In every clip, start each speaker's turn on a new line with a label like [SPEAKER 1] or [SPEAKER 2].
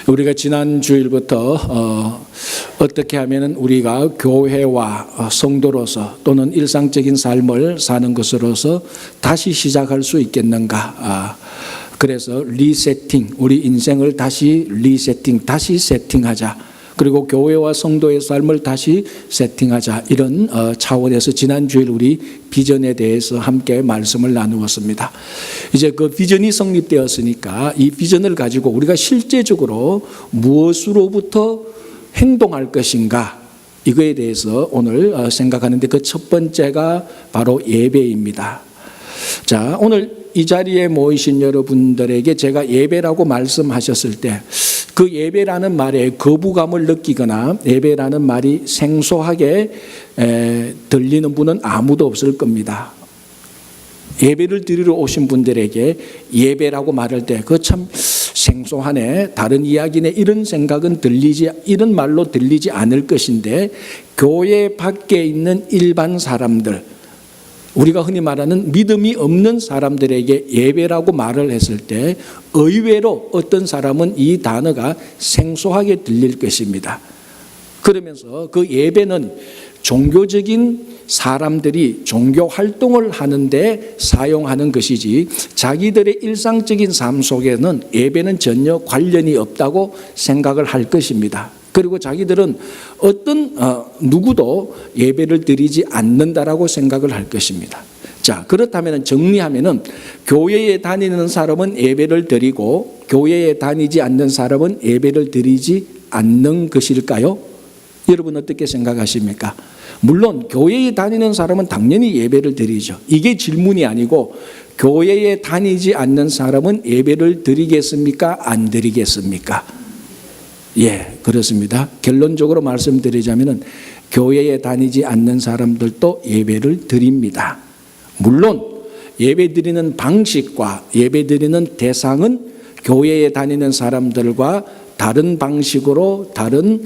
[SPEAKER 1] 우리가 지난 주일부터 어떻게 하면 우리가 교회와 성도로서 또는 일상적인 삶을 사는 것으로서 다시 시작할 수 있겠는가. 그래서 리세팅, 우리 인생을 다시 리세팅, 다시 세팅하자. 그리고 교회와 성도의 삶을 다시 세팅하자. 이런 차원에서 지난 주일 우리 비전에 대해서 함께 말씀을 나누었습니다. 이제 그 비전이 성립되었으니까 이 비전을 가지고 우리가 실제적으로 무엇으로부터 행동할 것인가, 이거에 대해서 오늘 생각하는데 그 첫 번째가 바로 예배입니다. 자, 오늘 이 자리에 모이신 여러분들에게 제가 예배라고 말씀하셨을 때 그 예배라는 말에 거부감을 느끼거나 예배라는 말이 생소하게 들리는 분은 아무도 없을 겁니다. 예배를 드리러 오신 분들에게 예배라고 말할 때 그 참 생소하네, 다른 이야기네, 이런 생각은 이런 말로 들리지 않을 것인데, 교회 밖에 있는 일반 사람들, 우리가 흔히 말하는 믿음이 없는 사람들에게 예배라고 말을 했을 때 의외로 어떤 사람은 이 단어가 생소하게 들릴 것입니다. 그러면서 그 예배는 종교적인 사람들이 종교 활동을 하는데 사용하는 것이지 자기들의 일상적인 삶 속에는 예배는 전혀 관련이 없다고 생각을 할 것입니다. 그리고 자기들은 누구도 예배를 드리지 않는다라고 생각을 할 것입니다. 자, 그렇다면 정리하면은 교회에 다니는 사람은 예배를 드리고 교회에 다니지 않는 사람은 예배를 드리지 않는 것일까요? 여러분 어떻게 생각하십니까? 물론 교회에 다니는 사람은 당연히 예배를 드리죠. 이게 질문이 아니고 교회에 다니지 않는 사람은 예배를 드리겠습니까? 안 드리겠습니까? 예, 그렇습니다. 결론적으로 말씀드리자면 교회에 다니지 않는 사람들도 예배를 드립니다. 물론 예배 드리는 방식과 예배 드리는 대상은 교회에 다니는 사람들과 다른 방식으로 다른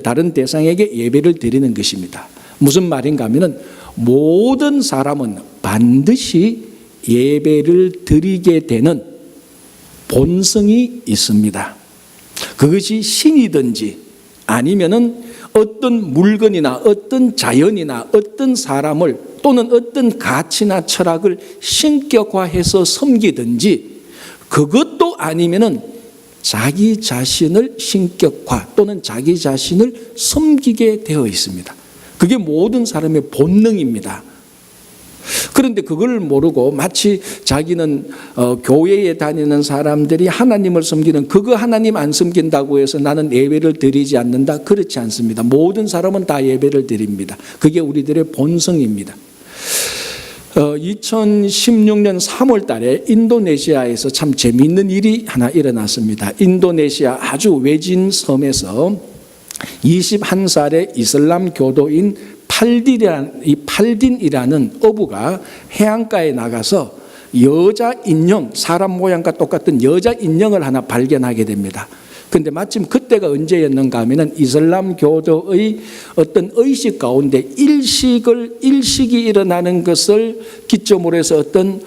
[SPEAKER 1] 다른 대상에게 예배를 드리는 것입니다. 무슨 말인가 하면은 모든 사람은 반드시 예배를 드리게 되는 본성이 있습니다. 그것이 신이든지 아니면은 어떤 물건이나 어떤 자연이나 어떤 사람을 또는 어떤 가치나 철학을 신격화해서 섬기든지, 그것도 아니면은 자기 자신을 신격화 또는 자기 자신을 섬기게 되어 있습니다. 그게 모든 사람의 본능입니다. 그런데 그걸 모르고 마치 자기는 교회에 다니는 사람들이 하나님을 섬기는, 그거 하나님 안 섬긴다고 해서 나는 예배를 드리지 않는다, 그렇지 않습니다. 모든 사람은 다 예배를 드립니다. 그게 우리들의 본성입니다. 2016년 3월 달에 인도네시아에서 참 재미있는 일이 하나 일어났습니다. 인도네시아 아주 외진 섬에서 21살의 이슬람 교도인 팔딘이라는 어부가 해안가에 나가서 여자 인형, 사람 모양과 똑같은 여자 인형을 하나 발견하게 됩니다. 그런데 마침 그때가 언제였는가 하면은 이슬람 교도의 어떤 의식 가운데 일식이 일어나는 것을 기점으로 해서 어떤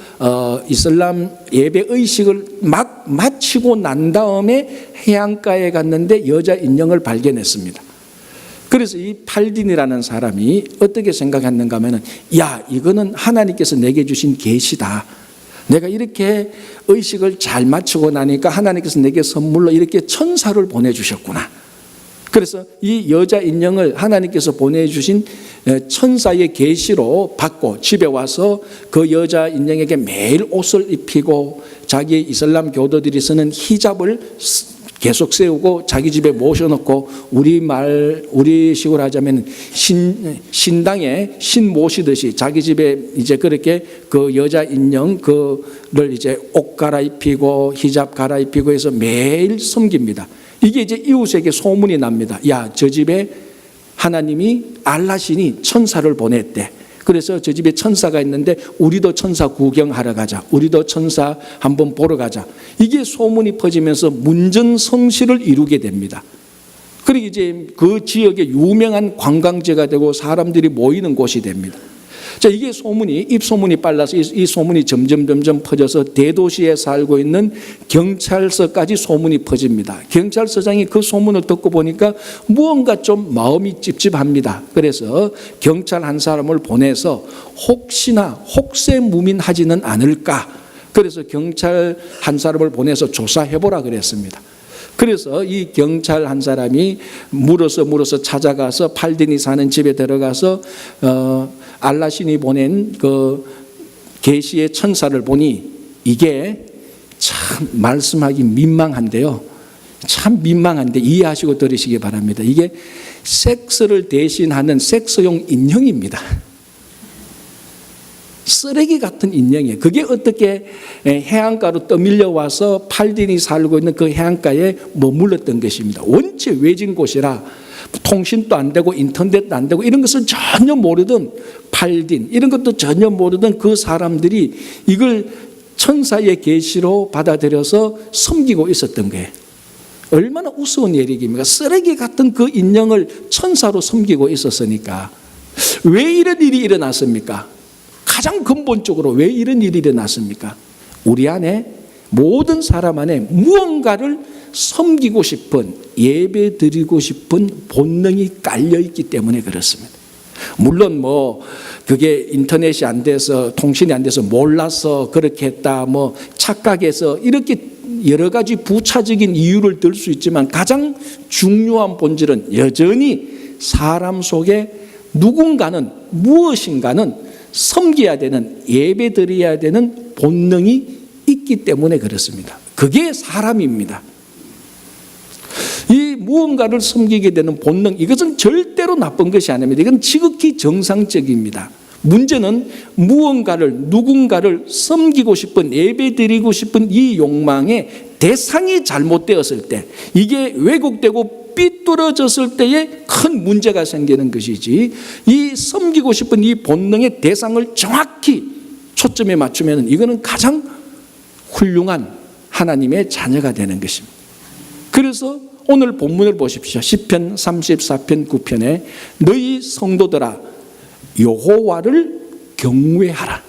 [SPEAKER 1] 이슬람 예배 의식을 막 마치고 난 다음에 해안가에 갔는데 여자 인형을 발견했습니다. 그래서 이 팔딘이라는 사람이 어떻게 생각했는가 하면은, 야, 이거는 하나님께서 내게 주신 계시다. 내가 이렇게 의식을 잘 마치고 나니까 하나님께서 내게 선물로 이렇게 천사를 보내주셨구나. 그래서 이 여자 인형을 하나님께서 보내주신 천사의 계시로 받고 집에 와서 그 여자 인형에게 매일 옷을 입히고 자기 이슬람 교도들이 쓰는 히잡을 계속 세우고 자기 집에 모셔놓고 우리식으로 하자면 신당에 신 모시듯이 자기 집에 이제 그렇게 그 여자 인형 그를 이제 옷 갈아입히고 히잡 갈아입히고 해서 매일 섬깁니다. 이게 이제 이웃에게 소문이 납니다. 야, 저 집에 하나님이 알라신이 천사를 보냈대. 그래서 저 집에 천사가 있는데 우리도 천사 구경하러 가자. 우리도 천사 한번 보러 가자. 이게 소문이 퍼지면서 문전성시를 이루게 됩니다. 그리고 이제 그 지역의 유명한 관광지가 되고 사람들이 모이는 곳이 됩니다. 자, 이게 소문이, 입소문이 빨라서 이 소문이 점점 퍼져서 대도시에 살고 있는 경찰서까지 소문이 퍼집니다. 경찰서장이 그 소문을 듣고 보니까 무언가 좀 마음이 찝찝합니다. 그래서 경찰 한 사람을 보내서 혹시나 혹세무민하지는 않을까. 그래서 경찰 한 사람을 보내서 조사해보라 그랬습니다. 그래서 이 경찰 한 사람이 물어서 찾아가서 팔딘이 사는 집에 들어가서 알라신이 보낸 그 계시의 천사를 보니 이게 참 말씀하기 민망한데요. 참 민망한데 이해하시고 들으시기 바랍니다. 이게 섹스를 대신하는 섹스용 인형입니다. 쓰레기 같은 인형이에요. 그게 어떻게 해안가로 떠밀려 와서 팔딘이 살고 있는 그 해안가에 머물렀던 것입니다. 원체 외진 곳이라 통신도 안 되고 인터넷도 안 되고 이런 것을 전혀 모르던 팔딘, 이런 것도 전혀 모르던 그 사람들이 이걸 천사의 계시로 받아들여서 섬기고 있었던 거예요. 얼마나 우스운 얘기입니까? 쓰레기 같은 그 인형을 천사로 섬기고 있었으니까. 왜 이런 일이 일어났습니까? 가장 근본적으로 왜 이런 일이 일어났습니까? 우리 안에, 모든 사람 안에 무언가를 섬기고 싶은, 예배 드리고 싶은 본능이 깔려있기 때문에 그렇습니다. 물론 그게 인터넷이 안 돼서, 통신이 안 돼서 몰라서 그렇게 했다, 착각해서, 이렇게 여러 가지 부차적인 이유를 들 수 있지만 가장 중요한 본질은 여전히 사람 속에 누군가는, 무엇인가는 섬겨야 되는, 예배 드려야 되는 본능이 있기 때문에 그렇습니다. 그게 사람입니다. 이 무언가를 섬기게 되는 본능, 이것은 절대로 나쁜 것이 아닙니다. 이건 지극히 정상적입니다. 문제는 무언가를, 누군가를 섬기고 싶은, 예배 드리고 싶은 이 욕망의 대상이 잘못되었을 때, 이게 왜곡되고 삐뚤어졌을 때에 큰 문제가 생기는 것이지, 이 섬기고 싶은 이 본능의 대상을 정확히 초점에 맞추면 이거는 가장 훌륭한 하나님의 자녀가 되는 것입니다. 그래서 오늘 본문을 보십시오. 시편 34편 9편에 너희 성도들아 여호와를 경외하라.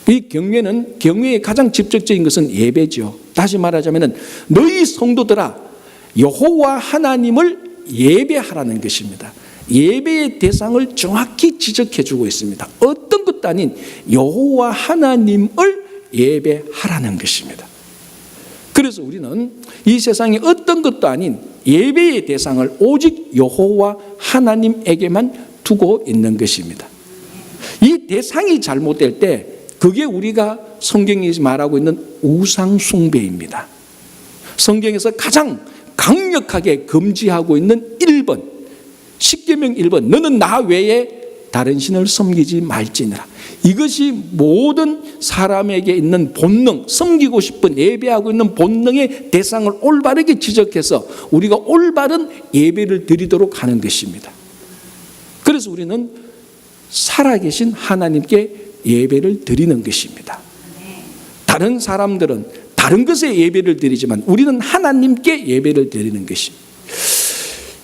[SPEAKER 1] 이 경외의 가장 직접적인 것은 예배죠. 다시 말하자면 너희 성도들아 여호와 하나님을 예배하라는 것입니다. 예배의 대상을 정확히 지적해주고 있습니다. 어떤 것도 아닌 여호와 하나님을 예배하라는 것입니다. 그래서 우리는 이 세상에 어떤 것도 아닌 예배의 대상을 오직 여호와 하나님에게만 두고 있는 것입니다. 이 대상이 잘못될 때 그게 우리가 성경이 말하고 있는 우상 숭배입니다. 성경에서 가장 강력하게 금지하고 있는 1번, 십계명 1번, 너는 나 외에 다른 신을 섬기지 말지니라. 이것이 모든 사람에게 있는 본능, 섬기고 싶은, 예배하고 있는 본능의 대상을 올바르게 지적해서 우리가 올바른 예배를 드리도록 하는 것입니다. 그래서 우리는 살아계신 하나님께 예배를 드리는 것입니다. 다른 사람들은 다른 것에 예배를 드리지만 우리는 하나님께 예배를 드리는 것입니다.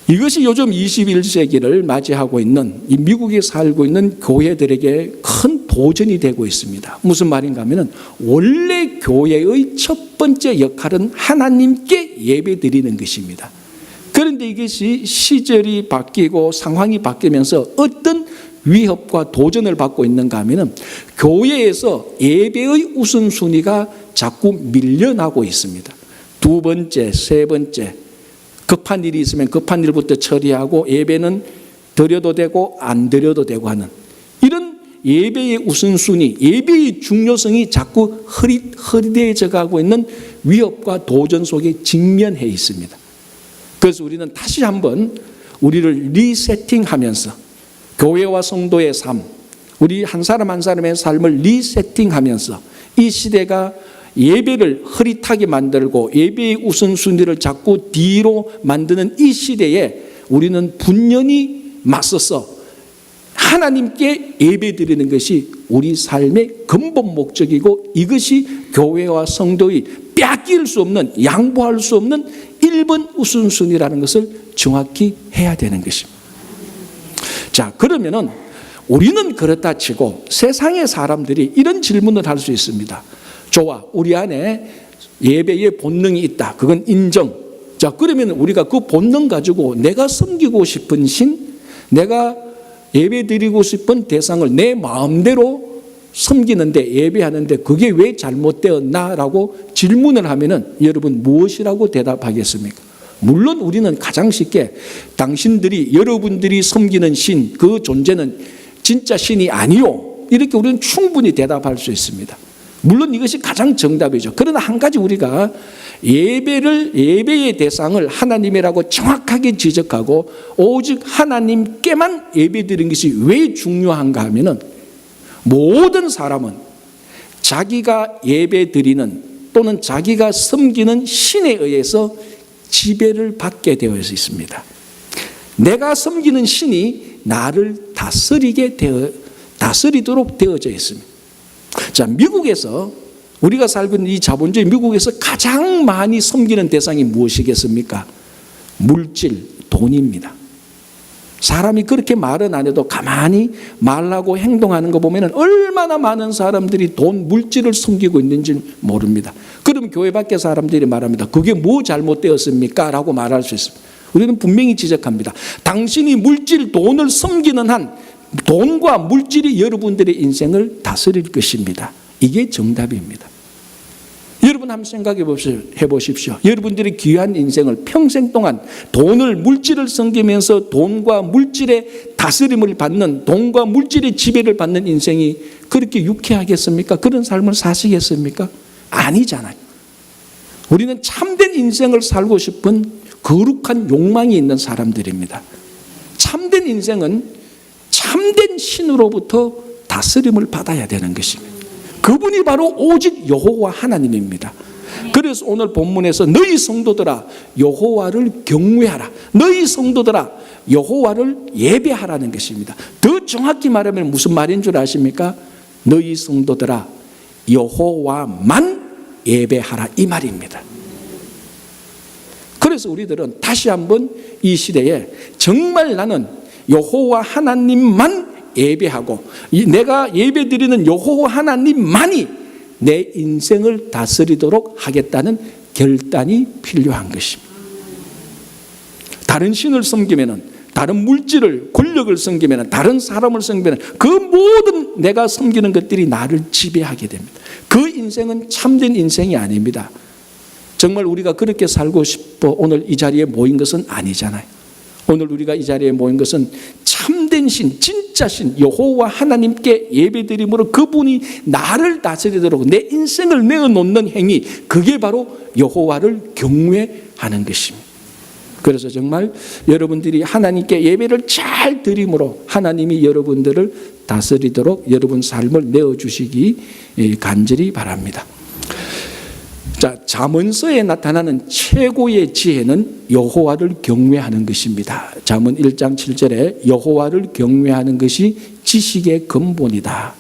[SPEAKER 1] 이것이 요즘 21세기를 맞이하고 있는 이 미국에 살고 있는 교회들에게 큰 도전이 되고 있습니다. 무슨 말인가 하면 원래 교회의 첫 번째 역할은 하나님께 예배 드리는 것입니다. 그런데 이것이 시절이 바뀌고 상황이 바뀌면서 어떤 위협과 도전을 받고 있는가 하면 교회에서 예배의 우선순위가 자꾸 밀려나고 있습니다. 두 번째, 세 번째, 급한 일이 있으면 급한 일부터 처리하고 예배는 드려도 되고 안 드려도 되고 하는 이런 예배의 우선순위, 예배의 중요성이 자꾸 흐릿해져 가고 있는 위협과 도전 속에 직면해 있습니다. 그래서 우리는 다시 한번 우리를 리세팅하면서 교회와 성도의 삶, 우리 한 사람 한 사람의 삶을 리세팅하면서 이 시대가 예배를 흐릿하게 만들고 예배의 우선순위를 자꾸 뒤로 만드는 이 시대에 우리는 분연히 맞서서 하나님께 예배드리는 것이 우리 삶의 근본 목적이고 이것이 교회와 성도의 빼앗길 수 없는, 양보할 수 없는 1번 우선순위라는 것을 정확히 해야 되는 것입니다. 자, 그러면은 우리는 그렇다 치고 세상의 사람들이 이런 질문을 할 수 있습니다. 좋아, 우리 안에 예배의 본능이 있다. 그건 인정. 자, 그러면 우리가 그 본능 가지고 내가 섬기고 싶은 신, 내가 예배 드리고 싶은 대상을 내 마음대로 섬기는데, 예배하는데 그게 왜 잘못되었나라고 질문을 하면은 여러분 무엇이라고 대답하겠습니까? 물론 우리는 가장 쉽게 당신들이, 여러분들이 섬기는 신, 그 존재는 진짜 신이 아니요, 이렇게 우리는 충분히 대답할 수 있습니다. 물론 이것이 가장 정답이죠. 그러나 한 가지 우리가 예배의 대상을 하나님이라고 정확하게 지적하고 오직 하나님께만 예배드리는 것이 왜 중요한가 하면은, 모든 사람은 자기가 예배드리는 또는 자기가 섬기는 신에 의해서 지배를 받게 되어 있습니다. 내가 섬기는 신이 나를 다스리도록 되어져 있습니다. 자, 미국에서, 우리가 살고 있는 이 자본주의 미국에서 가장 많이 섬기는 대상이 무엇이겠습니까? 물질, 돈입니다. 사람이 그렇게 말은 안 해도 가만히 말하고 행동하는 거 보면 얼마나 많은 사람들이 돈, 물질을 섬기고 있는지 모릅니다. 그럼 교회 밖에 사람들이 말합니다. 그게 뭐 잘못되었습니까? 라고 말할 수 있습니다. 우리는 분명히 지적합니다. 당신이 물질, 돈을 섬기는 한 돈과 물질이 여러분들의 인생을 다스릴 것입니다. 이게 정답입니다. 여러분 한번 생각해 보십시오. 여러분들이 귀한 인생을 평생 동안 돈을, 물질을 섬기면서 돈과 물질의 다스림을 받는, 돈과 물질의 지배를 받는 인생이 그렇게 유쾌하겠습니까? 그런 삶을 사시겠습니까? 아니잖아요. 우리는 참된 인생을 살고 싶은 거룩한 욕망이 있는 사람들입니다. 참된 인생은 참된 신으로부터 다스림을 받아야 되는 것입니다. 그분이 바로 오직 여호와 하나님입니다. 그래서 오늘 본문에서 너희 성도들아 여호와를 경외하라, 너희 성도들아 여호와를 예배하라는 것입니다. 더 정확히 말하면 무슨 말인 줄 아십니까? 너희 성도들아 여호와만 예배하라, 이 말입니다. 그래서 우리들은 다시 한번 이 시대에 정말 나는 여호와 하나님만 예배하고, 내가 예배드리는 여호와 하나님만이 내 인생을 다스리도록 하겠다는 결단이 필요한 것입니다. 다른 신을 섬기면은, 다른 물질을, 권력을 섬기면은, 다른 사람을 섬기면은 그 모든 내가 섬기는 것들이 나를 지배하게 됩니다. 그 인생은 참된 인생이 아닙니다. 정말 우리가 그렇게 살고 싶어 오늘 이 자리에 모인 것은 아니잖아요. 오늘 우리가 이 자리에 모인 것은 참된 신, 진짜 신 여호와 하나님께 예배드림으로 그분이 나를 다스리도록 내 인생을 내어놓는 행위, 그게 바로 여호와를 경외하는 것입니다. 그래서 정말 여러분들이 하나님께 예배를 잘 드림으로 하나님이 여러분들을 다스리도록 여러분 삶을 내어주시기 간절히 바랍니다. 자, 잠언서에 나타나는 최고의 지혜는 여호와를 경외하는 것입니다. 잠언 1장 7절에 여호와를 경외하는 것이 지식의 근본이다.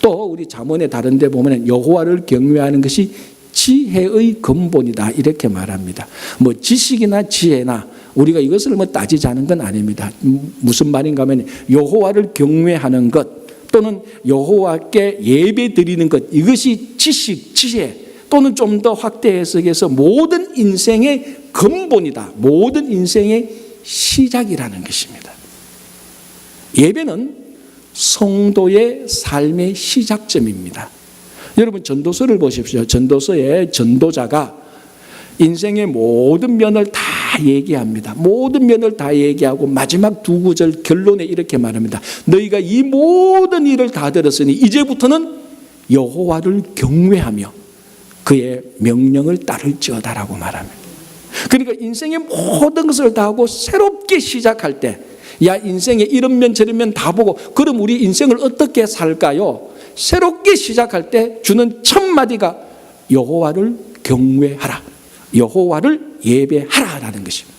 [SPEAKER 1] 또 우리 잠언의 다른 데 보면 여호와를 경외하는 것이 지혜의 근본이다, 이렇게 말합니다. 뭐 지식이나 지혜나 우리가 이것을 뭐 따지자는 건 아닙니다. 무슨 말인가 하면 여호와를 경외하는 것 또는 여호와께 예배드리는 것, 이것이 지식, 지혜 또는 좀 더 확대 해석해서 모든 인생의 근본이다, 모든 인생의 시작이라는 것입니다. 예배는 성도의 삶의 시작점입니다. 여러분 전도서를 보십시오. 전도서에 전도자가 인생의 모든 면을 다 얘기합니다. 모든 면을 다 얘기하고 마지막 두 구절 결론에 이렇게 말합니다. 너희가 이 모든 일을 다 들었으니 이제부터는 여호와를 경외하며 그의 명령을 따를지어다라고 말합니다. 그러니까 인생의 모든 것을 다 하고 새롭게 시작할 때, 야 인생에 이런 면 저런 면 다 보고 그럼 우리 인생을 어떻게 살까요? 새롭게 시작할 때 주는 첫 마디가 여호와를 경외하라, 여호와를 예배하라라는 것입니다.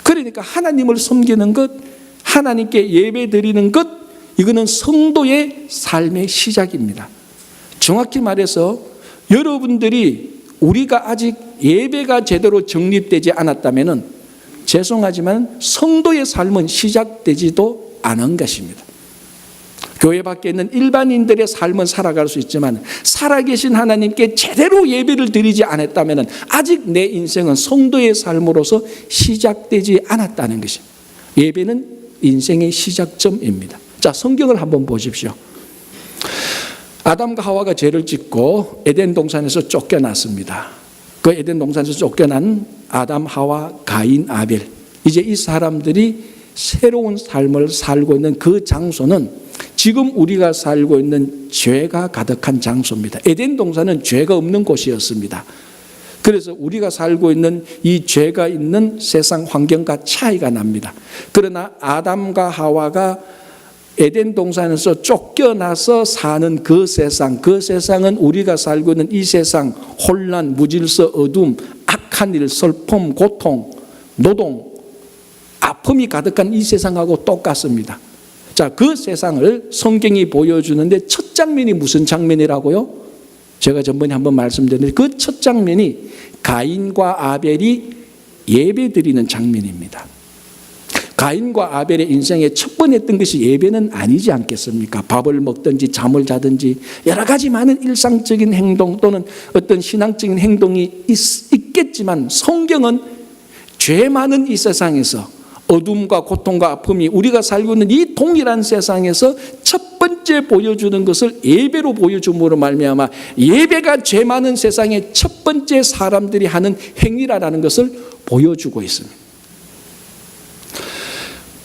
[SPEAKER 1] 그러니까 하나님을 섬기는 것, 하나님께 예배드리는 것, 이거는 성도의 삶의 시작입니다. 정확히 말해서 여러분들이 우리가 아직 예배가 제대로 정립되지 않았다면 죄송하지만 성도의 삶은 시작되지도 않은 것입니다. 교회 밖에 있는 일반인들의 삶은 살아갈 수 있지만 살아계신 하나님께 제대로 예배를 드리지 않았다면 아직 내 인생은 성도의 삶으로서 시작되지 않았다는 것입니다. 예배는 인생의 시작점입니다. 자, 성경을 한번 보십시오. 아담과 하와가 죄를 짓고 에덴 동산에서 쫓겨났습니다. 그 에덴 동산에서 쫓겨난 아담, 하와, 가인, 아벨, 이제 이 사람들이 새로운 삶을 살고 있는 그 장소는 지금 우리가 살고 있는 죄가 가득한 장소입니다. 에덴 동산은 죄가 없는 곳이었습니다. 그래서 우리가 살고 있는 이 죄가 있는 세상 환경과 차이가 납니다. 그러나 아담과 하와가 에덴 동산에서 쫓겨나서 사는 그 세상은 우리가 살고 있는 이 세상, 혼란, 무질서, 어둠, 악한 일, 슬픔, 고통, 노동, 아픔이 가득한 이 세상하고 똑같습니다. 자, 그 세상을 성경이 보여주는데 첫 장면이 무슨 장면이라고요? 제가 전번에 한번 말씀드렸는데 그 첫 장면이 가인과 아벨이 예배드리는 장면입니다. 가인과 아벨의 인생에 첫 번 했던 것이 예배는 아니지 않겠습니까? 밥을 먹든지 잠을 자든지 여러 가지 많은 일상적인 행동 또는 어떤 신앙적인 행동이 있겠지만 성경은 죄 많은 이 세상에서 어둠과 고통과 아픔이 우리가 살고 있는 이 동일한 세상에서 첫 번째 보여주는 것을 예배로 보여줌으로 말미암아 예배가 죄 많은 세상의 첫 번째 사람들이 하는 행위라는 것을 보여주고 있습니다.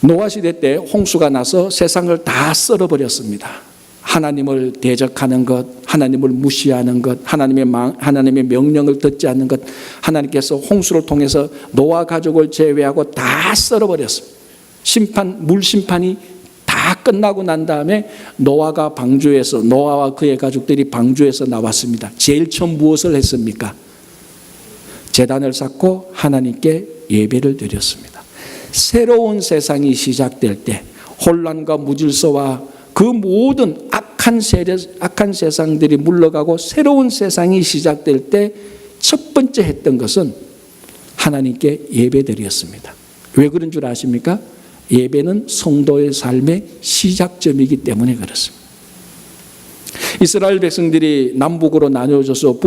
[SPEAKER 1] 노아 시대 때 홍수가 나서 세상을 다 썰어버렸습니다. 하나님을 대적하는 것, 하나님을 무시하는 것, 하나님의 명령을 듣지 않는 것, 하나님께서 홍수를 통해서 노아 가족을 제외하고 다 썰어버렸습니다. 물 심판이 다 끝나고 난 다음에 노아와 그의 가족들이 방주에서 나왔습니다. 제일 처음 무엇을 했습니까? 제단을 쌓고 하나님께 예배를 드렸습니다. 새로운 세상이 시작될 때 혼란과 무질서와 그 모든 악한 세상들이 물러가고 새로운 세상이 시작될 때 첫 번째 했던 것은 하나님께 예배드렸습니다. 왜 그런 줄 아십니까? 예배는 성도의 삶의 시작점이기 때문에 그렇습니다. 이스라엘 백성들이 남북으로 나누어져서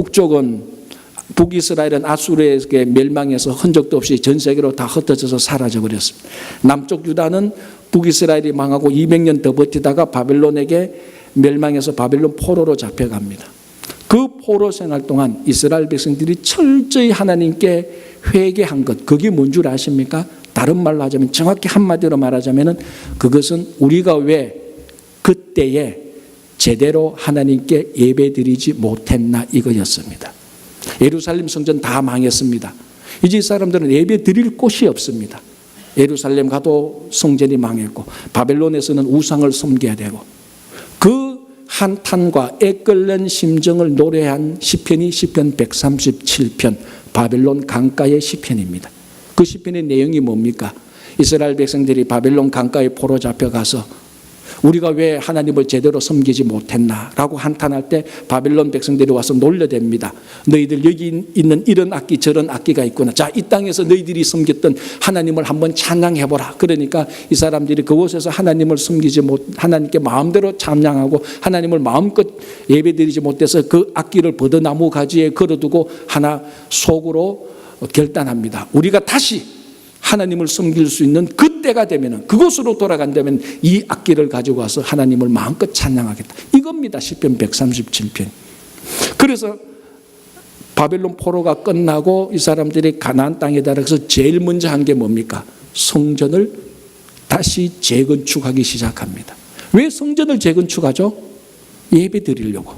[SPEAKER 1] 북이스라엘은 아수르에게 멸망해서 흔적도 없이 전 세계로 다 흩어져서 사라져버렸습니다. 남쪽 유다는 북이스라엘이 망하고 200년 더 버티다가 바벨론에게 멸망해서 바벨론 포로로 잡혀갑니다. 그 포로 생활 동안 이스라엘 백성들이 철저히 하나님께 회개한 것, 그게 뭔 줄 아십니까? 다른 말로 하자면, 정확히 한마디로 말하자면 그것은 우리가 왜 그때에 제대로 하나님께 예배드리지 못했나 이거였습니다. 예루살렘 성전 다 망했습니다. 이제 이 사람들은 예배 드릴 곳이 없습니다. 예루살렘 가도 성전이 망했고 바벨론에서는 우상을 섬겨야 되고 그 한탄과 애끓는 심정을 노래한 시편이 시편 137편 바벨론 강가의 시편입니다. 그 시편의 내용이 뭡니까? 이스라엘 백성들이 바벨론 강가에 포로 잡혀가서 우리가 왜 하나님을 제대로 섬기지 못했나 라고 한탄할 때 바벨론 백성들이 와서 놀려댑니다. 너희들 여기 있는 이런 악기 저런 악기가 있구나. 자, 이 땅에서 너희들이 섬겼던 하나님을 한번 찬양해보라. 그러니까 이 사람들이 그곳에서 하나님을 하나님께 마음대로 찬양하고 하나님을 마음껏 예배드리지 못해서 그 악기를 버드나무 가지에 걸어두고 하나 속으로 결단합니다. 우리가 다시 하나님을 섬길 수 있는 그때가 되면, 그곳으로 돌아간다면 이 악기를 가지고 와서 하나님을 마음껏 찬양하겠다. 이겁니다. 시편 137편. 그래서 바벨론 포로가 끝나고 이 사람들이 가나안 땅에 들어가서 제일 먼저 한 게 뭡니까? 성전을 다시 재건축하기 시작합니다. 왜 성전을 재건축하죠? 예배 드리려고.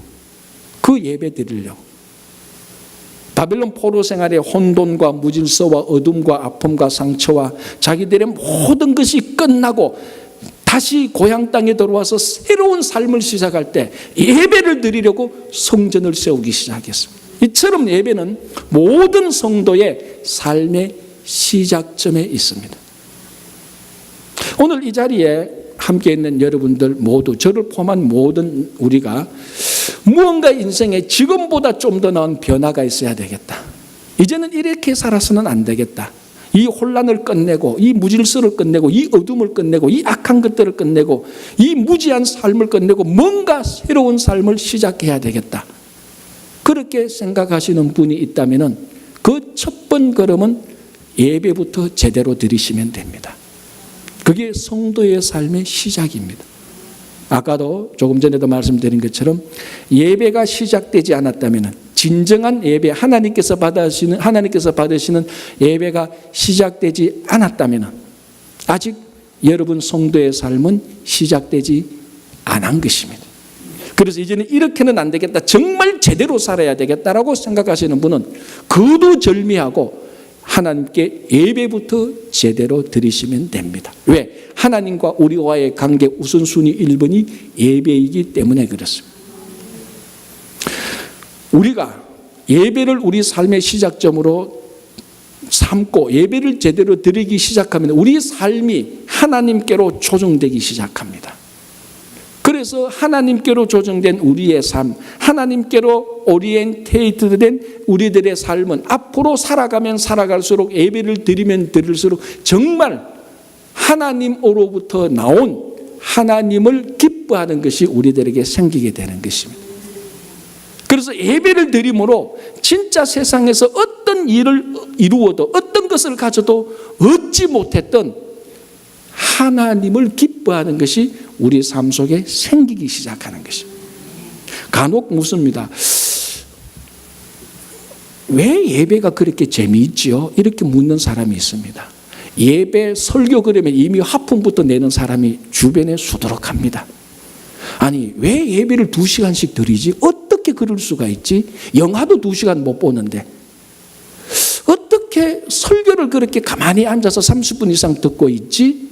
[SPEAKER 1] 그 예배 드리려고. 바벨론 포로 생활의 혼돈과 무질서와 어둠과 아픔과 상처와 자기들의 모든 것이 끝나고 다시 고향 땅에 들어와서 새로운 삶을 시작할 때 예배를 드리려고 성전을 세우기 시작했습니다. 이처럼 예배는 모든 성도의 삶의 시작점에 있습니다. 오늘 이 자리에 함께 있는 여러분들 모두, 저를 포함한 모든 우리가 무언가 인생에 지금보다 좀 더 나은 변화가 있어야 되겠다. 이제는 이렇게 살아서는 안 되겠다. 이 혼란을 끝내고 이 무질서를 끝내고 이 어둠을 끝내고 이 악한 것들을 끝내고 이 무지한 삶을 끝내고 뭔가 새로운 삶을 시작해야 되겠다. 그렇게 생각하시는 분이 있다면 그 첫 번 걸음은 예배부터 제대로 드리시면 됩니다. 그게 성도의 삶의 시작입니다. 아까도 조금 전에도 말씀드린 것처럼 예배가 시작되지 않았다면, 진정한 예배, 하나님께서 받으시는 예배가 시작되지 않았다면 아직 여러분 성도의 삶은 시작되지 않은 것입니다. 그래서 이제는 이렇게는 안 되겠다, 정말 제대로 살아야 되겠다라고 생각하시는 분은 거두절미하고 하나님께 예배부터 제대로 드리시면 됩니다. 왜? 하나님과 우리와의 관계 우선순위 1번이 예배이기 때문에 그렇습니다. 우리가 예배를 우리 삶의 시작점으로 삼고 예배를 제대로 드리기 시작하면 우리 삶이 하나님께로 조정되기 시작합니다. 그래서 하나님께로 조정된 우리의 삶, 하나님께로 오리엔테이트된 우리들의 삶은 앞으로 살아가면 살아갈수록, 예배를 드리면 드릴수록 정말 하나님으로부터 나온 하나님을 기뻐하는 것이 우리들에게 생기게 되는 것입니다. 그래서 예배를 드림으로 진짜 세상에서 어떤 일을 이루어도, 어떤 것을 가져도 얻지 못했던 하나님을 기뻐하는 것이 우리 삶 속에 생기기 시작하는 것입니다. 간혹 묻습니다. 왜 예배가 그렇게 재미있지요? 이렇게 묻는 사람이 있습니다. 예배 설교 그러면 이미 하품부터 내는 사람이 주변에 수두룩합니다. 아니, 왜 예배를 2시간씩 드리지? 어떻게 그럴 수가 있지? 영화도 2시간 못 보는데 어떻게 설교를 그렇게 가만히 앉아서 30분 이상 듣고 있지?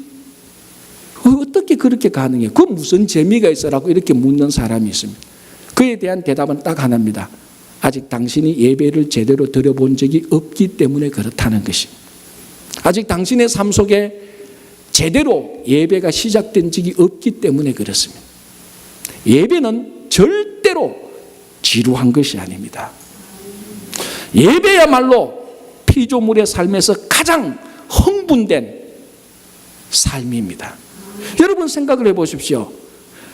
[SPEAKER 1] 어떻게 그렇게 가능해? 그 무슨 재미가 있어라고 이렇게 묻는 사람이 있습니다. 그에 대한 대답은 딱 하나입니다. 아직 당신이 예배를 제대로 드려본 적이 없기 때문에 그렇다는 것입니다. 아직 당신의 삶 속에 제대로 예배가 시작된 적이 없기 때문에 그렇습니다. 예배는 절대로 지루한 것이 아닙니다. 예배야말로 피조물의 삶에서 가장 흥분된 삶입니다. 여러분 생각을 해보십시오.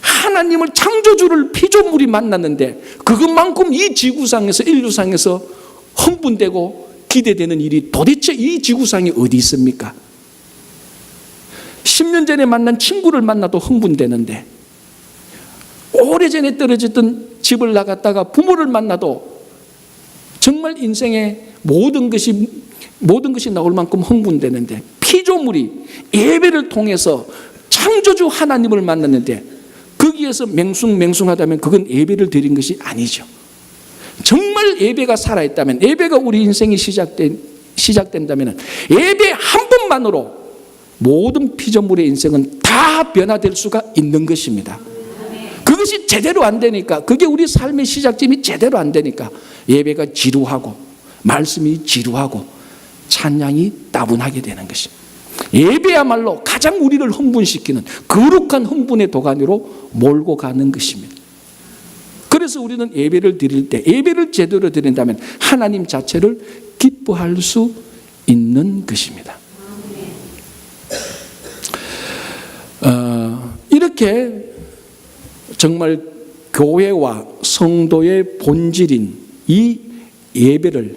[SPEAKER 1] 하나님을 창조주를 피조물이 만났는데 그것만큼 이 지구상에서, 인류상에서 흥분되고 기대되는 일이 도대체 이 지구상에 어디 있습니까? 10년 전에 만난 친구를 만나도 흥분되는데, 오래전에 떨어졌던 집을 나갔다가 부모를 만나도 정말 인생의 모든 것이 나올 만큼 흥분되는데, 피조물이 예배를 통해서 창조주 하나님을 만났는데 거기에서 맹숭맹숭하다면 그건 예배를 드린 것이 아니죠. 정말 예배가 살아있다면, 예배가 우리 인생이 시작된다면 예배 한 번만으로 모든 피조물의 인생은 다 변화될 수가 있는 것입니다. 그것이 제대로 안 되니까, 그게 우리 삶의 시작점이 제대로 안 되니까 예배가 지루하고 말씀이 지루하고 찬양이 따분하게 되는 것입니다. 예배야말로 가장 우리를 흥분시키는 거룩한 흥분의 도가니로 몰고 가는 것입니다. 그래서 우리는 예배를 드릴 때, 예배를 제대로 드린다면 하나님 자체를 기뻐할 수 있는 것입니다. 이렇게 정말 교회와 성도의 본질인 이 예배를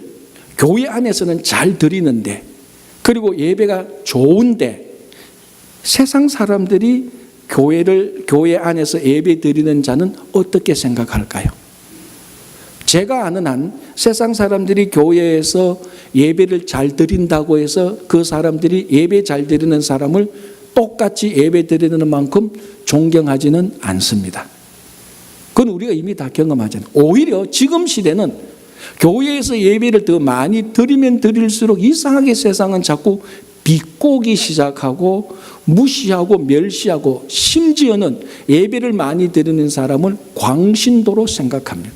[SPEAKER 1] 교회 안에서는 잘 드리는데, 그리고 예배가 좋은데 세상 사람들이 교회 안에서 예배 드리는 자는 어떻게 생각할까요? 제가 아는 한 세상 사람들이 교회에서 예배를 잘 드린다고 해서 그 사람들이 예배 잘 드리는 사람을 똑같이 예배 드리는 만큼 존경하지는 않습니다. 그건 우리가 이미 다 경험하잖아요. 오히려 지금 시대는 교회에서 예배를 더 많이 드리면 드릴수록 이상하게 세상은 자꾸 비꼬기 시작하고 무시하고 멸시하고, 심지어는 예배를 많이 드리는 사람을 광신도로 생각합니다.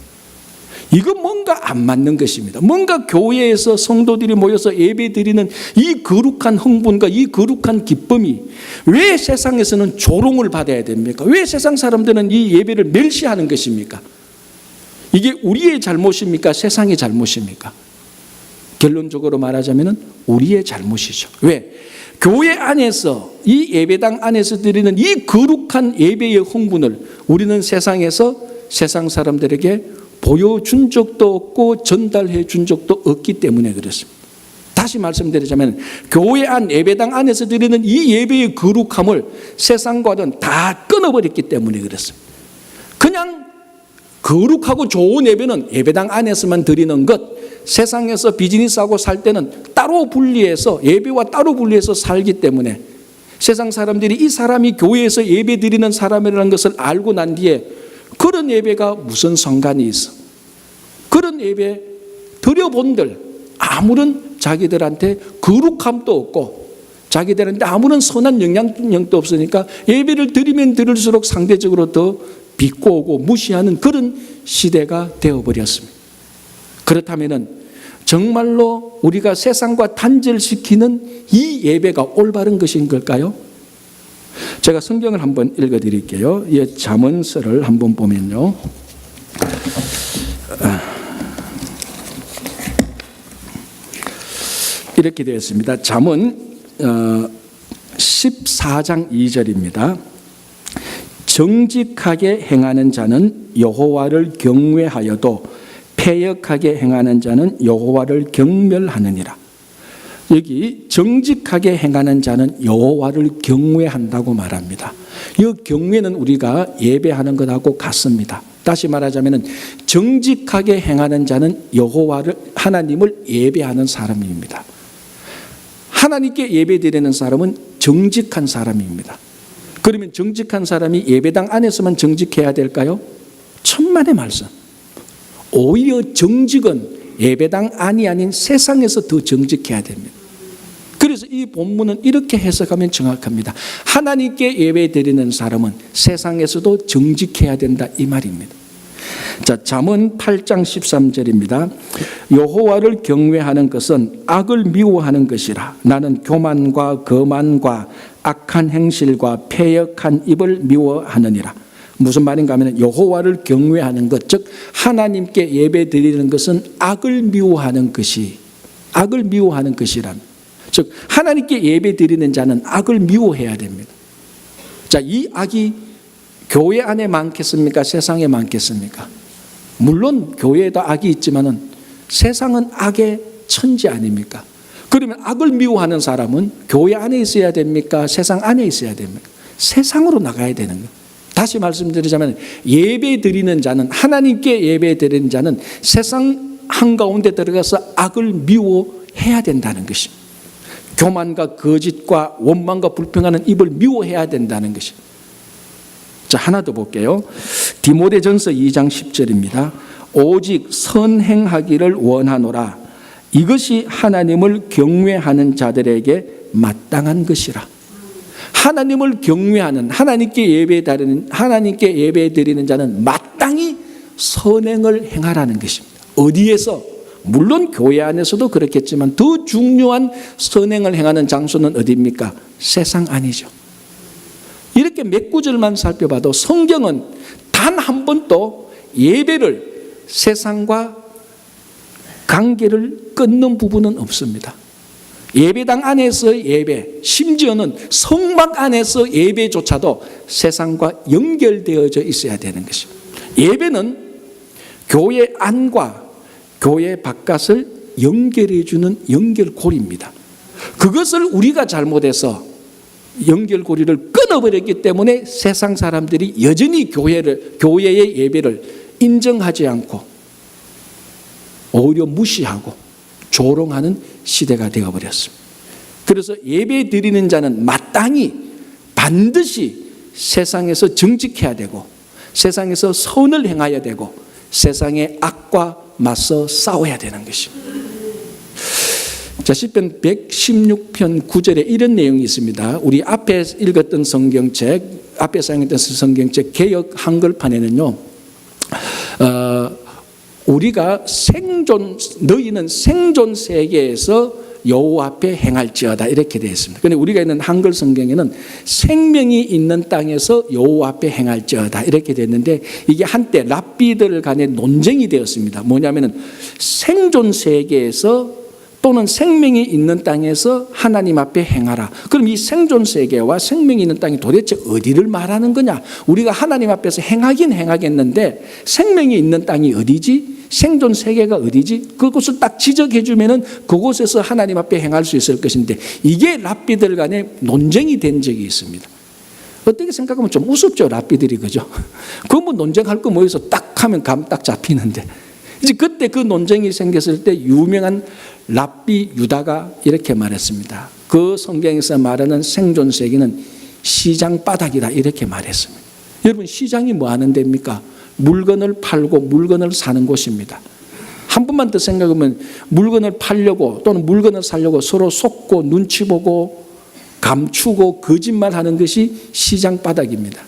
[SPEAKER 1] 이건 뭔가 안 맞는 것입니다. 뭔가 교회에서 성도들이 모여서 예배 드리는 이 거룩한 흥분과 이 거룩한 기쁨이 왜 세상에서는 조롱을 받아야 됩니까? 왜 세상 사람들은 이 예배를 멸시하는 것입니까? 이게 우리의 잘못입니까? 세상의 잘못입니까? 결론적으로 말하자면 우리의 잘못이죠. 왜? 교회 안에서 이 예배당 안에서 드리는 이 거룩한 예배의 흥분을 우리는 세상에서 세상 사람들에게 보여준 적도 없고 전달해 준 적도 없기 때문에 그렇습니다. 다시 말씀드리자면 교회 안 예배당 안에서 드리는 이 예배의 거룩함을 세상과는 다 끊어버렸기 때문에 그렇습니다. 그냥 거룩하고 좋은 예배는 예배당 안에서만 드리는 것, 세상에서 비즈니스하고 살 때는 따로 분리해서 예배와 따로 분리해서 살기 때문에 세상 사람들이 이 사람이 교회에서 예배 드리는 사람이라는 것을 알고 난 뒤에 그런 예배가 무슨 상관이 있어? 그런 예배 드려본들 아무런 자기들한테 거룩함도 없고 자기들한테 아무런 선한 영향력도 없으니까 예배를 드리면 드릴수록 상대적으로 더 비꼬고 무시하는 그런 시대가 되어버렸습니다. 그렇다면 정말로 우리가 세상과 단절시키는 이 예배가 올바른 것인 걸까요? 제가 성경을 한번 읽어드릴게요. 이 잠언서를 한번 보면요. 이렇게 되어 있습니다. 잠언 14장 2절입니다. 정직하게 행하는 자는 여호와를 경외하여도 패역하게 행하는 자는 여호와를 경멸하느니라. 여기 정직하게 행하는 자는 여호와를 경외한다고 말합니다. 이 경외는 우리가 예배하는 것하고 같습니다. 다시 말하자면 정직하게 행하는 자는 여호와를 하나님을 예배하는 사람입니다. 하나님께 예배드리는 사람은 정직한 사람입니다. 그러면 정직한 사람이 예배당 안에서만 정직해야 될까요? 천만의 말씀. 오히려 정직은 예배당 안이 아닌 세상에서 더 정직해야 됩니다. 그래서 이 본문은 이렇게 해석하면 정확합니다. 하나님께 예배드리는 사람은 세상에서도 정직해야 된다 이 말입니다. 자, 잠언 8장 13절입니다. 여호와를 경외하는 것은 악을 미워하는 것이라. 나는 교만과 거만과 악한 행실과 패역한 입을 미워하느니라. 무슨 말인가 하면 여호와를 경외하는 것, 즉 하나님께 예배드리는 것은 악을 미워하는 것이란. 즉 하나님께 예배드리는 자는 악을 미워해야 됩니다. 자, 이 악이 교회 안에 많겠습니까? 세상에 많겠습니까? 물론 교회에도 악이 있지만은 세상은 악의 천지 아닙니까? 그러면 악을 미워하는 사람은 교회 안에 있어야 됩니까? 세상 안에 있어야 됩니까? 세상으로 나가야 되는 거예요. 다시 말씀드리자면 예배 드리는 자는, 하나님께 예배 드리는 자는 세상 한가운데 들어가서 악을 미워해야 된다는 것입니다. 교만과 거짓과 원망과 불평하는 입을 미워해야 된다는 것입니다. 자, 하나 더 볼게요. 디모데전서 2장 10절입니다. 오직 선행하기를 원하노라. 이것이 하나님을 경외하는 자들에게 마땅한 것이라. 하나님을 경외하는, 하나님께 예배드리는 자는 마땅히 선행을 행하라는 것입니다. 어디에서? 물론 교회 안에서도 그렇겠지만 더 중요한 선행을 행하는 장소는 어디입니까? 세상 아니죠. 이렇게 몇 구절만 살펴봐도 성경은 단 한 번도 예배를 세상과 관계를 끊는 부분은 없습니다. 예배당 안에서 예배, 심지어는 성막 안에서 예배조차도 세상과 연결되어져 있어야 되는 것입니다. 예배는 교회 안과 교회 바깥을 연결해주는 연결고리입니다. 그것을 우리가 잘못해서 연결고리를 끊어버렸기 때문에 세상 사람들이 여전히 교회의 예배를 인정하지 않고 오히려 무시하고 조롱하는 시대가 되어버렸습니다. 그래서 예배 드리는 자는 마땅히 반드시 세상에서 정직해야 되고 세상에서 선을 행해야 되고 세상의 악과 맞서 싸워야 되는 것입니다. 자, 시편 116편 9절에 이런 내용이 있습니다. 우리 앞에 읽었던 성경책, 앞에 사용했던 성경책 개역 한글판에는요, 우리가 너희는 생존 세계에서 여호와 앞에 행할지어다 이렇게 되어 있습니다. 그런데 우리가 있는 한글 성경에는 생명이 있는 땅에서 여호와 앞에 행할지어다 이렇게 됐는데 이게 한때 랍비들 간의 논쟁이 되었습니다. 뭐냐면은 생존 세계에서 또는 생명이 있는 땅에서 하나님 앞에 행하라. 그럼 이 생존 세계와 생명이 있는 땅이 도대체 어디를 말하는 거냐? 우리가 하나님 앞에서 행하긴 행하겠는데 생명이 있는 땅이 어디지? 생존 세계가 어디지? 그것을 딱 지적해 주면은 그곳에서 하나님 앞에 행할 수 있을 것인데, 이게 랍비들 간에 논쟁이 된 적이 있습니다. 어떻게 생각하면 좀 우습죠, 랍비들이. 그죠? 그 뭐 논쟁할 거 뭐 있어? 딱 하면 감 딱 잡히는데. 이제 그때 그 논쟁이 생겼을 때 유명한 랍비 유다가 이렇게 말했습니다. 그 성경에서 말하는 생존 세계는 시장 바닥이다, 이렇게 말했습니다. 여러분, 시장이 뭐 하는 데입니까? 물건을 팔고 물건을 사는 곳입니다. 한 번만 더 생각하면 물건을 팔려고 또는 물건을 사려고 서로 속고 눈치 보고 감추고 거짓말하는 것이 시장 바닥입니다.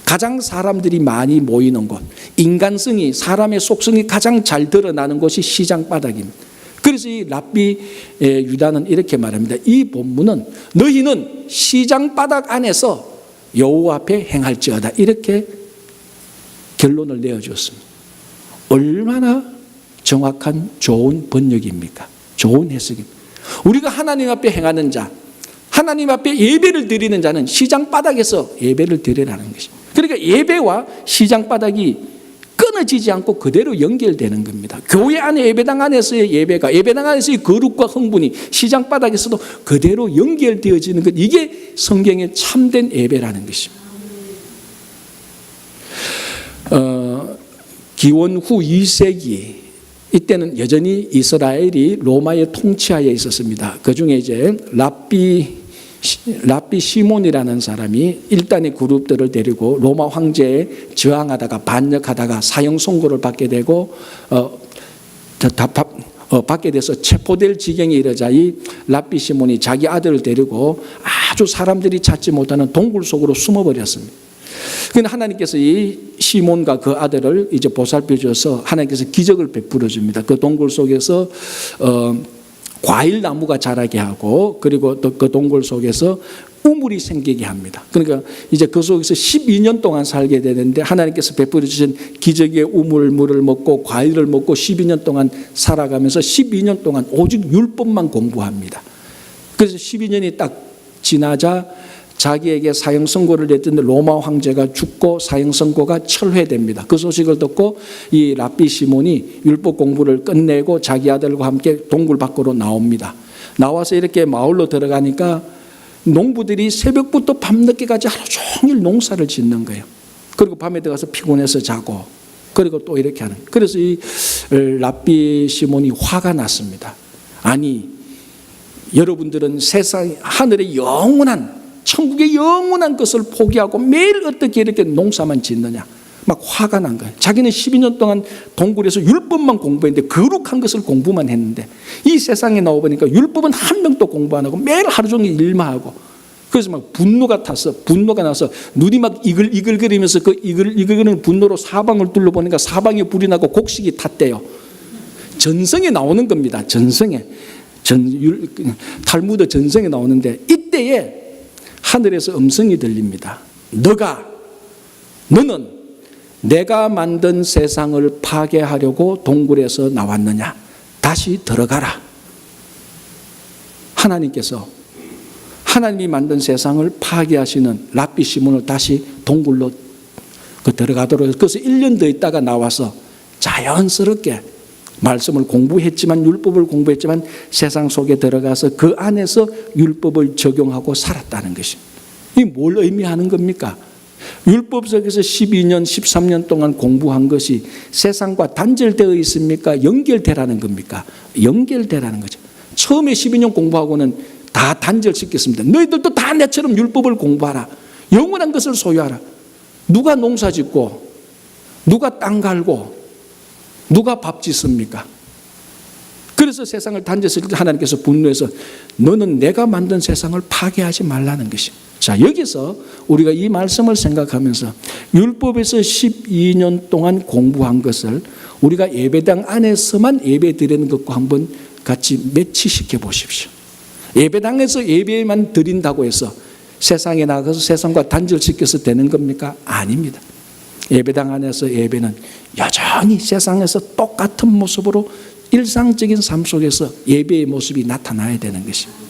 [SPEAKER 1] 가장 사람들이 많이 모이는 곳, 인간성이, 사람의 속성이 가장 잘 드러나는 곳이 시장 바닥입니다. 그래서 이 랍비 유다는 이렇게 말합니다. 이 본문은 너희는 시장 바닥 안에서 여호와 앞에 행할지어다, 이렇게 결론을 내어주었습니다. 얼마나 정확한 좋은 번역입니까? 좋은 해석입니다. 우리가 하나님 앞에 행하는 자, 하나님 앞에 예배를 드리는 자는 시장 바닥에서 예배를 드리라는 것입니다. 그러니까 예배와 시장 바닥이 끊어지지 않고 그대로 연결되는 겁니다. 교회 안에 예배당 안에서의 예배가, 예배당 안에서의 거룩과 흥분이 시장 바닥에서도 그대로 연결되어지는 것, 이게 성경의 참된 예배라는 것입니다. 기원 후 2세기, 이때는 여전히 이스라엘이 로마의 통치하에 있었습니다. 그 중에 이제 랍비 시몬이라는 사람이 일단의 그룹들을 데리고 로마 황제에 저항하다가 반역하다가 사형 선고를 받게 되고 받게 돼서 체포될 지경에 이르자 이 랍비 시몬이 자기 아들을 데리고 아주 사람들이 찾지 못하는 동굴 속으로 숨어버렸습니다. 그런데 하나님께서 이 시몬과 그 아들을 이제 보살펴 줘서 하나님께서 기적을 베풀어 줍니다. 그 동굴 속에서 과일 나무가 자라게 하고, 그리고 또 그 동굴 속에서 우물이 생기게 합니다. 그러니까 이제 그 속에서 12년 동안 살게 되는데, 하나님께서 베풀어 주신 기적의 우물물을 먹고 과일을 먹고 12년 동안 살아가면서 12년 동안 오직 율법만 공부합니다. 그래서 12년이 딱 지나자 자기에게 사형 선고를 냈던데 로마 황제가 죽고 사형 선고가 철회됩니다. 그 소식을 듣고 이 랍비 시몬이 율법 공부를 끝내고 자기 아들과 함께 동굴 밖으로 나옵니다. 나와서 이렇게 마을로 들어가니까 농부들이 새벽부터 밤늦게까지 하루 종일 농사를 짓는 거예요. 그리고 밤에 들어가서 피곤해서 자고, 그리고 또 이렇게 하는. 그래서 이 랍비 시몬이 화가 났습니다. 아니, 여러분들은 세상 하늘의 영원한, 천국의 영원한 것을 포기하고 매일 어떻게 이렇게 농사만 짓느냐, 막 화가 난 거예요. 자기는 12년 동안 동굴에서 율법만 공부했는데, 거룩한 것을 공부만 했는데, 이 세상에 나와보니까 율법은 한 명도 공부 안 하고 매일 하루 종일 일만 하고, 그래서 막 분노가 나서 눈이 막 이글이글거리면서 그 이글이글거리는 분노로 사방을 둘러보니까 사방에 불이 나고 곡식이 탔대요. 전성에 나오는 겁니다. 전성에. 탈무드 전성에 나오는데, 이때에 하늘에서 음성이 들립니다. 너는 내가 만든 세상을 파괴하려고 동굴에서 나왔느냐? 다시 들어가라. 하나님께서 하나님이 만든 세상을 파괴하시는 랍비 시몬을 다시 동굴로 들어가도록 해서, 그래서 1년 더 있다가 나와서 자연스럽게 말씀을 공부했지만, 율법을 공부했지만 세상 속에 들어가서 그 안에서 율법을 적용하고 살았다는 것입니다. 이게 뭘 의미하는 겁니까? 율법 속에서 12년, 13년 동안 공부한 것이 세상과 단절되어 있습니까? 연결되라는 겁니까? 연결되라는 거죠. 처음에 12년 공부하고는 다 단절시켰습니다. 너희들도 다 내처럼 율법을 공부하라. 영원한 것을 소유하라. 누가 농사 짓고, 누가 땅 갈고, 누가 밥 짓습니까? 그래서 세상을 단절시킬 때 하나님께서 분노해서 너는 내가 만든 세상을 파괴하지 말라는 것입니다. 자, 여기서 우리가 이 말씀을 생각하면서 율법에서 12년 동안 공부한 것을 우리가 예배당 안에서만 예배 드리는 것과 한번 같이 매치시켜 보십시오. 예배당에서 예배만 드린다고 해서 세상에 나가서 세상과 단절시켜서 되는 겁니까? 아닙니다. 예배당 안에서 예배는 여전히 세상에서 똑같은 모습으로 일상적인 삶 속에서 예배의 모습이 나타나야 되는 것입니다.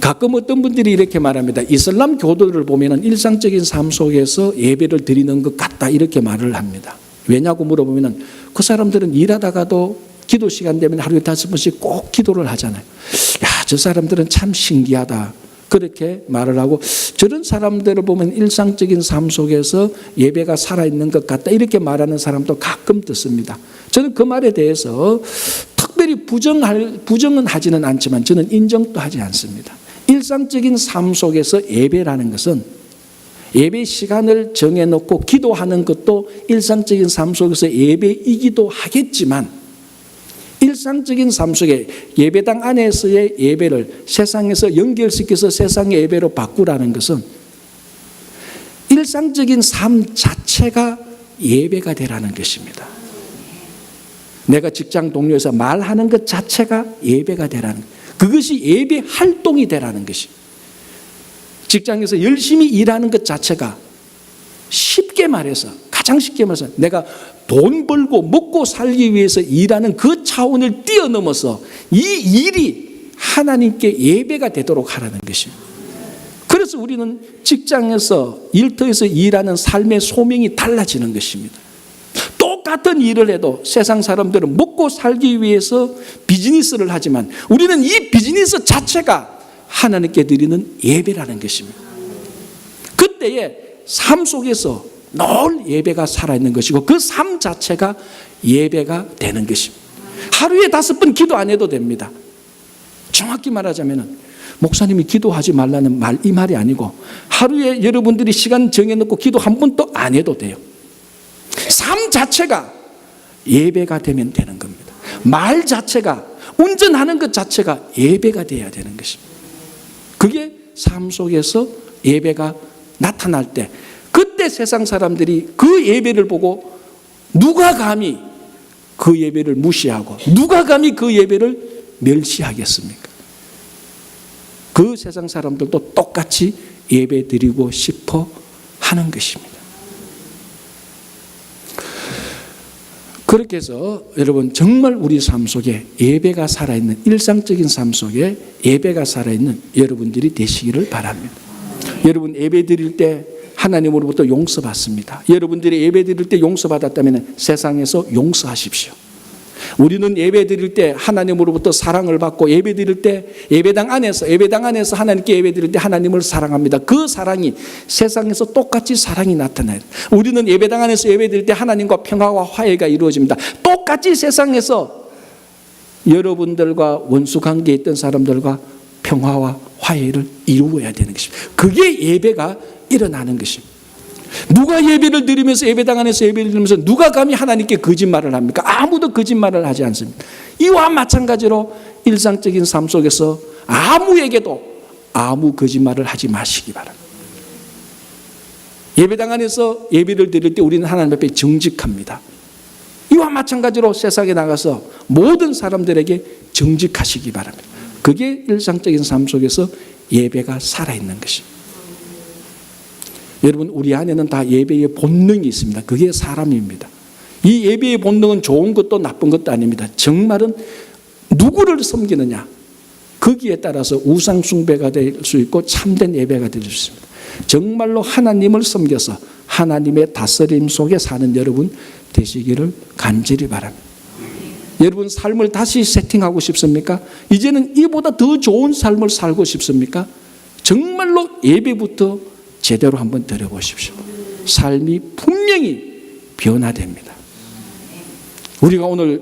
[SPEAKER 1] 가끔 어떤 분들이 이렇게 말합니다. 이슬람 교도를 보면 일상적인 삶 속에서 예배를 드리는 것 같다 이렇게 말을 합니다. 왜냐고 물어보면 그 사람들은 일하다가도 기도 시간 되면 하루에 5번씩 꼭 기도를 하잖아요. 야, 저 사람들은 참 신기하다. 그렇게 말을 하고, 저런 사람들을 보면 일상적인 삶 속에서 예배가 살아있는 것 같다 이렇게 말하는 사람도 가끔 듣습니다. 저는 그 말에 대해서 특별히 부정은 하지는 않지만 저는 인정도 하지 않습니다. 일상적인 삶 속에서 예배라는 것은 예배 시간을 정해놓고 기도하는 것도 일상적인 삶 속에서 예배이기도 하겠지만, 일상적인 삶 속에 예배당 안에서의 예배를 세상에서 연결시켜서 세상의 예배로 바꾸라는 것은 일상적인 삶 자체가 예배가 되라는 것입니다. 내가 직장 동료에서 말하는 것 자체가 예배가 되라는 것, 그것이 예배 활동이 되라는 것이, 직장에서 열심히 일하는 것 자체가, 쉽게 말해서, 가장 쉽게 말해서 내가 돈 벌고 먹고 살기 위해서 일하는 그 차원을 뛰어넘어서 이 일이 하나님께 예배가 되도록 하라는 것입니다. 그래서 우리는 직장에서, 일터에서 일하는 삶의 소명이 달라지는 것입니다. 똑같은 일을 해도 세상 사람들은 먹고 살기 위해서 비즈니스를 하지만 우리는 이 비즈니스 자체가 하나님께 드리는 예배라는 것입니다. 그때의 삶 속에서 늘 예배가 살아있는 것이고 그 삶 자체가 예배가 되는 것입니다. 하루에 5번 기도 안 해도 됩니다. 정확히 말하자면 목사님이 기도하지 말라는 말, 이 말이 아니고 하루에 여러분들이 시간 정해놓고 기도 한 번도 안 해도 돼요. 삶 자체가 예배가 되면 되는 겁니다. 말 자체가, 운전하는 것 자체가 예배가 되어야 되는 것입니다. 그게 삶 속에서 예배가 나타날 때, 그때 세상 사람들이 그 예배를 보고 누가 감히 그 예배를 무시하고 누가 감히 그 예배를 멸시하겠습니까? 그 세상 사람들도 똑같이 예배 드리고 싶어 하는 것입니다. 그렇게 해서 여러분, 정말 우리 삶 속에 예배가 살아있는, 일상적인 삶 속에 예배가 살아있는 여러분들이 되시기를 바랍니다. 여러분, 예배 드릴 때 하나님으로부터 용서받습니다. 여러분들이 예배 드릴 때 용서받았다면 세상에서 용서하십시오. 우리는 예배 드릴 때 하나님으로부터 사랑을 받고, 예배 드릴 때 예배당 안에서 하나님께 예배 드릴 때 하나님을 사랑합니다. 그 사랑이 세상에서 똑같이 사랑이 나타나요. 우리는 예배당 안에서 예배 드릴 때 하나님과 평화와 화해가 이루어집니다. 똑같이 세상에서 여러분들과 원수 관계에 있던 사람들과 평화와 화해를 이루어야 되는 것입니다. 그게 예배가 일어나는 것입니다. 누가 예배를 드리면서, 예배당 안에서 예배를 드리면서 누가 감히 하나님께 거짓말을 합니까? 아무도 거짓말을 하지 않습니다. 이와 마찬가지로 일상적인 삶 속에서 아무에게도 아무 거짓말을 하지 마시기 바랍니다. 예배당 안에서 예배를 드릴 때 우리는 하나님 앞에 정직합니다. 이와 마찬가지로 세상에 나가서 모든 사람들에게 정직하시기 바랍니다. 그게 일상적인 삶 속에서 예배가 살아있는 것입니다. 여러분, 우리 안에는 다 예배의 본능이 있습니다. 그게 사람입니다. 이 예배의 본능은 좋은 것도 나쁜 것도 아닙니다. 정말은 누구를 섬기느냐, 거기에 따라서 우상 숭배가 될 수 있고 참된 예배가 될 수 있습니다. 정말로 하나님을 섬겨서 하나님의 다스림 속에 사는 여러분 되시기를 간절히 바랍니다. 여러분, 삶을 다시 세팅하고 싶습니까? 이제는 이보다 더 좋은 삶을 살고 싶습니까? 정말로 예배부터 제대로 한번 드려보십시오. 삶이 분명히 변화됩니다. 우리가 오늘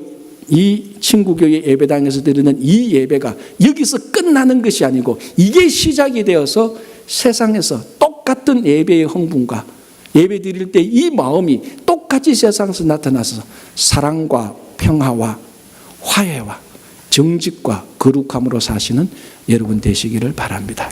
[SPEAKER 1] 이 친구교회 예배당에서 드리는 이 예배가 여기서 끝나는 것이 아니고 이게 시작이 되어서 세상에서 똑같은 예배의 흥분과 예배 드릴 때 이 마음이 똑같이 세상에서 나타나서 사랑과 평화와 화해와 정직과 거룩함으로 사시는 여러분 되시기를 바랍니다.